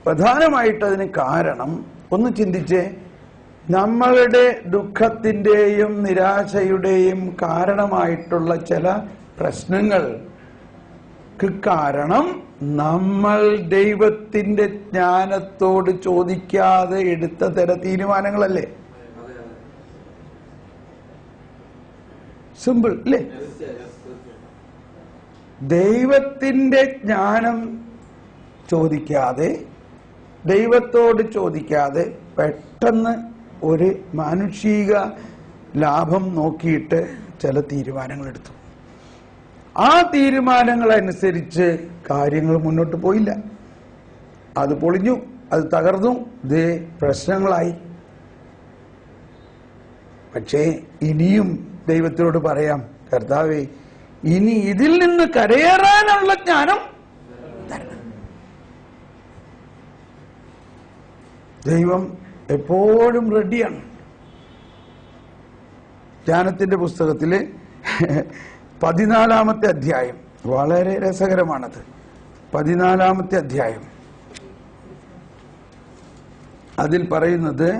പ്രധാനമായിട്ട് അതിന് കാരണം ഒന്ന് ചിന്തിച്ചേ, നമ്മളുടെ ദുഃഖത്തിന്റെയും നിരാശയുടെയും കാരണമായിട്ടുള്ള ചില പ്രശ്നങ്ങൾക്ക് കാരണം നമ്മൾ ദൈവത്തിന്റെ ജ്ഞാനത്തോട് ചോദിക്കാതെ എടുത്ത തരം തീരുമാനങ്ങളല്ലേ? സിമ്പിൾ അല്ലേ? ദൈവത്തിന്റെ ജ്ഞാനം ചോദിക്കാതെ, ദൈവത്തോട് ചോദിക്കാതെ പെട്ടെന്ന് ഒരു മാനുഷിക ലാഭം നോക്കിയിട്ട് ചില തീരുമാനങ്ങൾ എടുത്തു. ആ തീരുമാനങ്ങളനുസരിച്ച് കാര്യങ്ങൾ മുന്നോട്ട് പോയില്ല. അത് പൊളിഞ്ഞു, അത് തകർന്നു, ഇതേ പ്രശ്നങ്ങളായി. പക്ഷേ ഇനിയും ദൈവത്തിനോട് പറയാം, കർത്താവേ, ഇനി ഇതിൽ നിന്ന് കരയേറാനുള്ള ജ്ഞാനം തരണം. ദൈവം എപ്പോഴും റെഡിയാണ്. ജ്ഞാനത്തിന്റെ പുസ്തകത്തില് 14-ാമത്തെ അധ്യായം വളരെ രസകരമാണത്. 14-ാമത്തെ അധ്യായം അതിൽ പറയുന്നത്,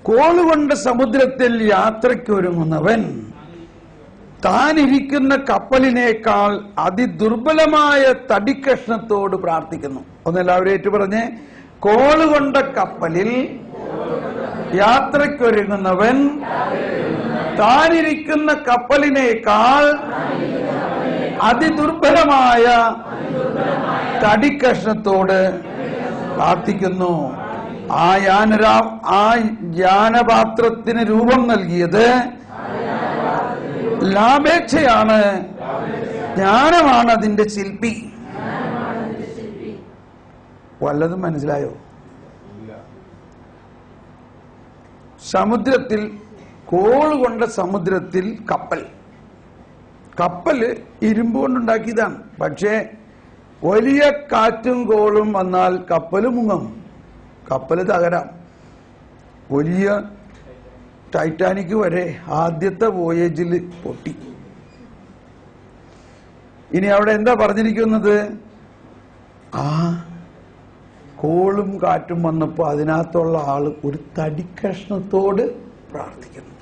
കോളുകൊണ്ട സമുദ്രത്തിൽ യാത്രയ്ക്കൊരുങ്ങുന്നവൻ താനിരിക്കുന്ന കപ്പലിനേക്കാൾ അതിദുർബലമായ തടിക്കഷ്ണത്തോട് പ്രാർത്ഥിക്കുന്നു. ഒന്നെല്ലാവരും ഏറ്റു പറഞ്ഞേ, കോളുകൊണ്ട കപ്പലിൽ യാത്രയ്ക്കൊരുങ്ങുന്നവൻ താനിരിക്കുന്ന കപ്പലിനേക്കാൾ അതിദുർബലമായ തടിക്കഷ്ണത്തോട് പ്രാർത്ഥിക്കുന്നു. ആ യാനപാത്രത്തിന് രൂപം നൽകിയത് ലാഭേച്ഛയാണ്, ജ്ഞാനമാണ് അതിന്റെ ശില്പി. വല്ലതും മനസ്സിലായോ? സമുദ്രത്തിൽ, കോളുകൊണ്ട സമുദ്രത്തിൽ കപ്പല് ഇരുമ്പ് കൊണ്ടുണ്ടാക്കിയതാണ്. പക്ഷേ വലിയ കാറ്റും കോളും വന്നാൽ കപ്പല് മുങ്ങും, കപ്പല് തകരാം. വലിയ ടൈറ്റാനിക് വരെ ആദ്യത്തെ വോയേജിൽ പൊട്ടി. ഇനി അവിടെ എന്താ പറഞ്ഞിരിക്കുന്നത്? ആ കോളും കാറ്റും വന്നപ്പോൾ അതിനകത്തുള്ള ആള് ഒരു തടിക്കഷ്ണത്തോട് പ്രാർത്ഥിക്കുന്നു.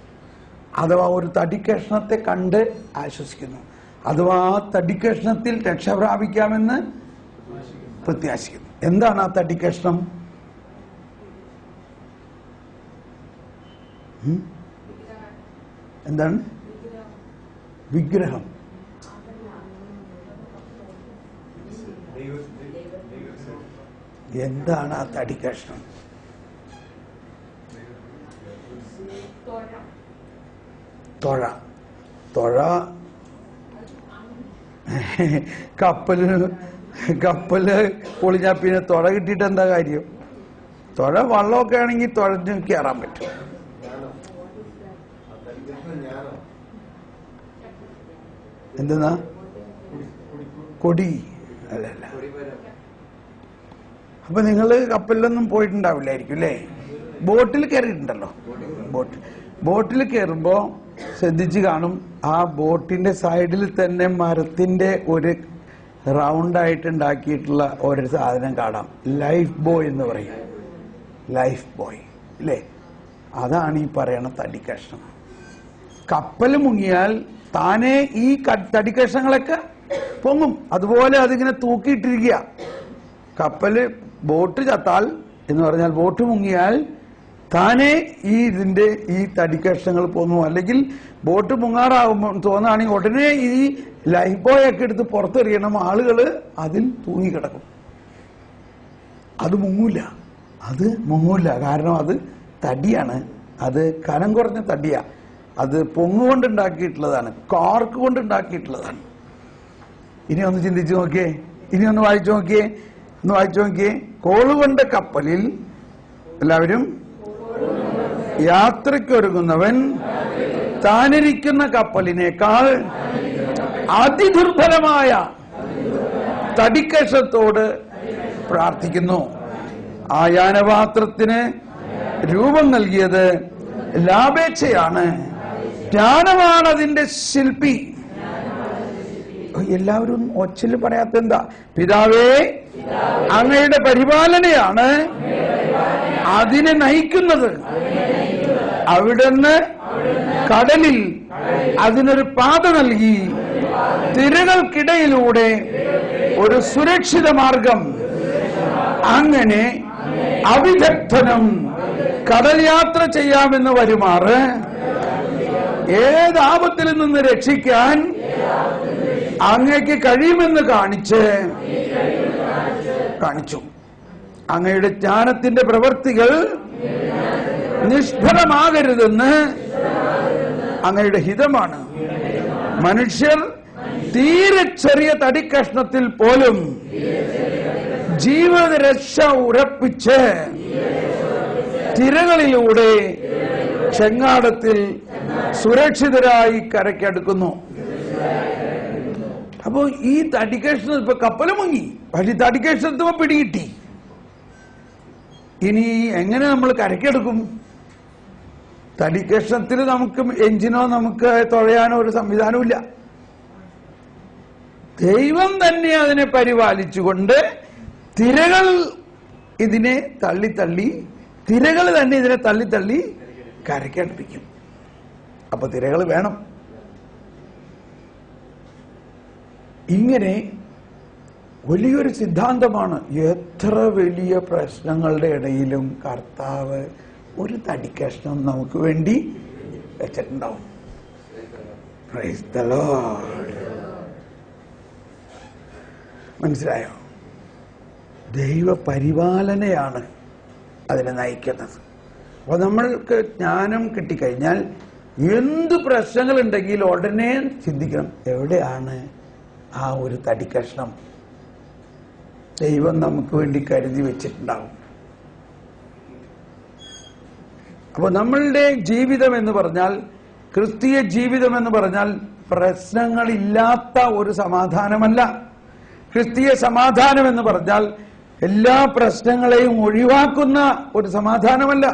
അഥവാ ഒരു തടിക്കഷ്ണത്തെ കണ്ട് ആശ്വസിക്കുന്നു. അഥവാ ആ തടിക്കഷ്ണത്തിൽ രക്ഷ പ്രാപിക്കാമെന്ന് പ്രത്യാശിക്കുന്നു. എന്താണ് ആ തടിക്കഷ്ണം? എന്താണ്? വിഗ്രഹം. എന്താണ് ആ തടി കഷ്ണം? തൊഴ. തൊഴ കപ്പല് പൊളിഞ്ഞാ പിന്നെ തുഴ കിട്ടിയിട്ട് എന്താ കാര്യം? തുഴ വള്ളമൊക്കെ ആണെങ്കിൽ തുഴഞ്ഞ് കയറാൻ പറ്റും. എന്തെന്നാ? കൊടി അല്ലല്ല. അപ്പൊ നിങ്ങള് കപ്പലിലൊന്നും പോയിട്ടുണ്ടാവില്ലായിരിക്കും അല്ലേ? ബോട്ടിൽ കയറിയിട്ടുണ്ടല്ലോ. ബോട്ടിൽ കയറുമ്പോ ശ്രദ്ധിച്ച് കാണും, ആ ബോട്ടിന്റെ സൈഡിൽ തന്നെ മരത്തിന്റെ ഒരു റൗണ്ടായിട്ട് ഉണ്ടാക്കിയിട്ടുള്ള ഒരു സാധനം കാണാം. ലൈഫ് ബോയ് എന്ന് പറയും. ലൈഫ് ബോയ് അല്ലേ? അതാണ് ഈ പറയണ തടി കഷ്ണം. കപ്പൽ മുങ്ങിയാൽ താനെ ഈ തടി കഷ്ണങ്ങളൊക്കെ പൊങ്ങും. അതുപോലെ അതിങ്ങനെ തൂക്കിയിട്ടിരിക്കുക. കപ്പല് ബോട്ട് ചത്താൽ എന്ന് പറഞ്ഞാൽ, ബോട്ട് മുങ്ങിയാൽ താനെ ഇതിന്റെ ഈ തടി കഷ്ണങ്ങൾ പൊങ്ങും. അല്ലെങ്കിൽ ബോട്ട് മുങ്ങാറാകുമ്പോൾ തോന്നുകയാണെങ്കിൽ ഉടനെ ഈ ലൈഫ് ബോയ് ഒക്കെ എടുത്ത് പുറത്തെറിയണം. ആളുകള് അതിൽ തൂങ്ങിക്കിടക്കും. അത് മുങ്ങൂല. കാരണം അത് തടിയാണ്. അത് കനം കുറഞ്ഞ തടിയാ. അത് പൊങ്ങുകൊണ്ടുണ്ടാക്കിയിട്ടുള്ളതാണ്, കോർക്ക് കൊണ്ടുണ്ടാക്കിയിട്ടുള്ളതാണ്. ഇനി ഒന്ന് ചിന്തിച്ചു നോക്കിയേ, ഇനി ഒന്ന് വായിച്ചു നോക്കിയേ. കോളുകൊണ്ട കപ്പലിൽ എല്ലാവരും യാത്രയ്ക്കൊരുങ്ങുന്നവൻ താനിരിക്കുന്ന കപ്പലിനേക്കാൾ അതിദുർബലമായ തടിക്കഷത്തോട് പ്രാർത്ഥിക്കുന്നു. ആ യാനപാത്രത്തിന് രൂപം നൽകിയത് ലാഭേച്ഛയാണ്, ജ്ഞാനമാണ് അതിന്റെ ശില്പി. എല്ലാവരും ഒച്ചിൽ പറയാത്ത എന്താ? പിതാവേ, അങ്ങയുടെ പരിപാലനയാണ് അതിനെ നയിക്കുന്നത്. അവിടുന്ന് കടലിൽ അതിനൊരു പാത നൽകി, തിരകൾക്കിടയിലൂടെ ഒരു സുരക്ഷിത മാർഗം. അങ്ങനെ അവിദഗ്ധനും കടൽ യാത്ര ചെയ്യാമെന്ന് വരുമാറ് ഏതാപത്തിൽ നിന്ന് രക്ഷിക്കാൻ അങ്ങയ്ക്ക് കഴിയുമെന്ന് കാണിച്ചു. അങ്ങയുടെ ജ്ഞാനത്തിന്റെ പ്രവൃത്തികൾ നിഷ്ഫലമാകരുതെന്ന് അങ്ങയുടെ ഹിതമാണ്. മനുഷ്യർ തീരെ ചെറിയ തടിക്കഷ്ണത്തിൽ പോലും ജീവരക്ഷ ഉറപ്പിച്ച് തിരകളിലൂടെ ചെങ്ങാടത്തിൽ സുരക്ഷിതരായി കരയ്ക്കടുക്കുന്നു. അപ്പോ ഈ തടിക്കഷ്ണം ഇപ്പൊ കപ്പല് മുങ്ങി, പക്ഷെ തടിക്കഷ്ണത്തുമ്പോ പിടികിട്ടി. ഇനി എങ്ങനെ നമ്മൾ കരയ്ക്കെടുക്കും? തടിക്കഷ്ണത്തിൽ നമുക്ക് എഞ്ചിനോ നമുക്ക് തുഴയാനോ ഒരു സംവിധാനമില്ല. ദൈവം തന്നെ അതിനെ പരിപാലിച്ചുകൊണ്ട് തിരകൾ ഇതിനെ തിരകൾ തന്നെ ഇതിനെ തള്ളി കരയ്ക്കടുപ്പിക്കും. അപ്പൊ തിരകൾ വേണം. ഇങ്ങനെ വലിയൊരു സിദ്ധാന്തമാണ്. എത്ര വലിയ പ്രശ്നങ്ങളുടെ ഇടയിലും കർത്താവ് ഒരു തടിക്കഷ്ണം നമുക്ക് വേണ്ടി വെച്ചിട്ടുണ്ടാവും. Praise the Lord. മനസ്സിലായോ? ദൈവ പരിപാലനയാണ് അതിനെ നയിക്കുന്നത്. അപ്പൊ നമ്മൾക്ക് ജ്ഞാനം കിട്ടിക്കഴിഞ്ഞാൽ എന്ത് പ്രശ്നങ്ങളുണ്ടെങ്കിൽ ഉടനെ ചിന്തിക്കണം, എവിടെയാണ് ആ ഒരു തടിക്കഷ്ണം ദൈവം നമുക്ക് വേണ്ടി കരുതി വെച്ചിട്ടുണ്ടാവും. അപ്പൊ നമ്മളുടെ ജീവിതം എന്ന് പറഞ്ഞാൽ, ക്രിസ്തീയ ജീവിതം എന്ന് പറഞ്ഞാൽ പ്രശ്നങ്ങളില്ലാത്ത ഒരു സമാധാനമല്ല. ക്രിസ്തീയ സമാധാനം എന്ന് പറഞ്ഞാൽ എല്ലാ പ്രശ്നങ്ങളെയും ഒഴിവാക്കുന്ന ഒരു സമാധാനമല്ല.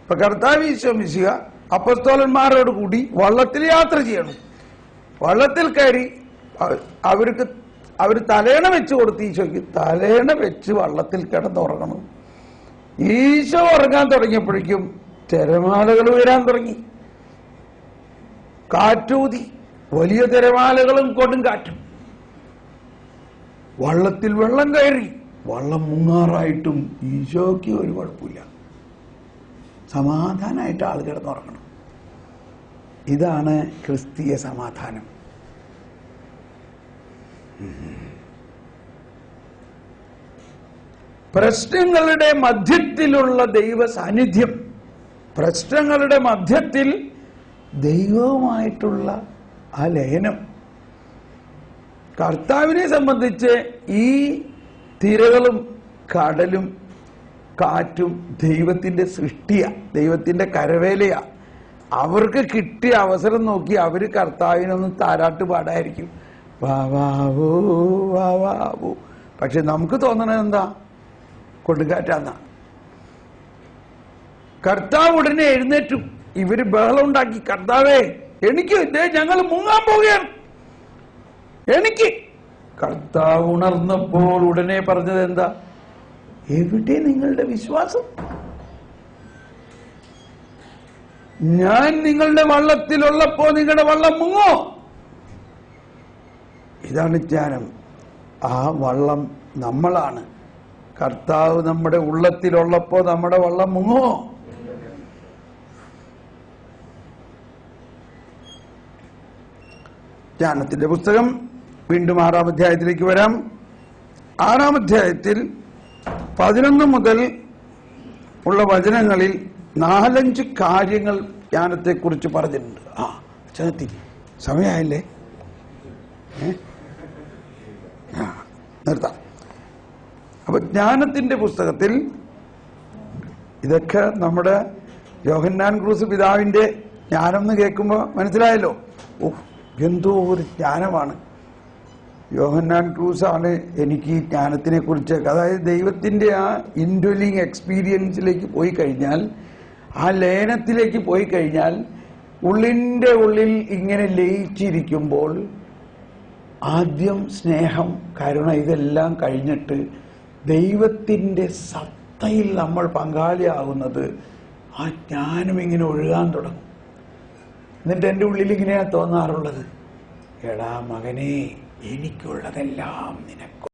ഇപ്പൊ കർത്താവ് ഈശോ മിശിഹ അപ്പസ്തോലന്മാരോട് കൂടി വള്ളത്തിൽ യാത്ര ചെയ്യണം. വള്ളത്തിൽ കയറി അവർ തലേണ വെച്ച് കൊടുത്ത് ഈശോയ്ക്ക് തലേണ വെച്ച് വള്ളത്തിൽ കിടന്നുറങ്ങണം. ഈശോ ഉറങ്ങാൻ തുടങ്ങിയപ്പോഴേക്കും തിരമാലകൾ ഉയരാൻ തുടങ്ങി. കാറ്റൂതി, വലിയ തിരമാലകളും കൊടുങ്കാറ്റും. വള്ളത്തിൽ വെള്ളം കയറി, വള്ളം മുങ്ങാറായിട്ടും ഈശോയ്ക്ക് ഒരു കുഴപ്പമില്ല. സമാധാനമായിട്ട് ആൾ കിടന്നുറങ്ങണം. ഇതാണ് ക്രിസ്തീയ സമാധാനം. പ്രശ്നങ്ങളുടെ മധ്യത്തിലുള്ള ദൈവ സാന്നിധ്യം, പ്രശ്നങ്ങളുടെ മധ്യത്തിൽ ദൈവവുമായിട്ടുള്ള ആ ലയനം. കർത്താവിനെ സംബന്ധിച്ച് ഈ തിരകളും കടലും കാറ്റും ദൈവത്തിന്റെ സൃഷ്ടിയാ, ദൈവത്തിന്റെ കരവേലയാ. അവർക്ക് കിട്ടിയ അവസരം നോക്കി അവര് കർത്താവിനൊന്ന് താരാട്ട് പാടായിരിക്കും, വാവാവോ വാവാവോ. പക്ഷെ നമുക്ക് തോന്നണത് എന്താ? കൊടുങ്കാറ്റാന്നാ. കർത്താവ് ഉടനെ എഴുന്നേറ്റു. ഇവര് ബഹളം ഉണ്ടാക്കി, കർത്താവേ എനിക്ക് ഞങ്ങൾ മുങ്ങാൻ പോവുകയാണ്, എനിക്ക്. കർത്താവ് ഉണർന്നപ്പോൾ ഉടനെ പറഞ്ഞത് എന്താ? എവിടെ നിങ്ങളുടെ വിശ്വാസം? ഞാൻ നിങ്ങളുടെ വള്ളത്തിലുള്ളപ്പോ നിങ്ങളുടെ വള്ളം മുങ്ങോ? ഇതാണ് ജ്ഞാനം. ആ വള്ളം നമ്മളാണ്. കർത്താവ് നമ്മുടെ ഉള്ളത്തിലുള്ളപ്പോ നമ്മുടെ വള്ളം മുങ്ങോ? ജ്ഞാനത്തിന്റെ പുസ്തകം വീണ്ടും 6-ാം അധ്യായത്തിലേക്ക് വരാം. 6-ാം അധ്യായത്തിൽ 11 മുതൽ ഉള്ള വചനങ്ങളിൽ 4-5 കാര്യങ്ങൾ ജ്ഞാനത്തെക്കുറിച്ച് പറഞ്ഞിട്ടുണ്ട്. ചത്തി സമയമായില്ലേ? നിർത്താം. അപ്പൊ ജ്ഞാനത്തിന്റെ പുസ്തകത്തിൽ ഇതൊക്കെ നമ്മുടെ യോഹന്നാൻ ക്രൂസ് പിതാവിന്റെ ജ്ഞാനം എന്ന് കേൾക്കുമ്പോൾ മനസ്സിലായല്ലോ. എന്തോ ഒരു ജ്ഞാനമാണ്. യോഹന്നാൻ ക്രൂസാണ് എനിക്ക് ഈ ജ്ഞാനത്തിനെ കുറിച്ച്, അതായത് ദൈവത്തിന്റെ ആ ഇൻഡ്വെല്ലിംഗ് എക്സ്പീരിയൻസിലേക്ക് പോയി കഴിഞ്ഞാൽ, ആ ലയനത്തിലേക്ക് പോയി കഴിഞ്ഞാൽ, ഉള്ളിന്റെ ഉള്ളിൽ ഇങ്ങനെ ലയിച്ചിരിക്കുമ്പോൾ ആദ്യം സ്നേഹം, കരുണ, ഇതെല്ലാം കഴിഞ്ഞിട്ട് ദൈവത്തിന്റെ സത്തയിൽ നമ്മൾ പങ്കാളിയാകുന്നത് ആ ജ്ഞാനം ഇങ്ങനെ ഒഴുകാൻ തുടങ്ങും. എന്നിട്ട് എൻ്റെ ഉള്ളിൽ ഇങ്ങനെയാ തോന്നാറുള്ളത്, എടാ മകനെ, എനിക്കുള്ളതെല്ലാം നിനക്ക്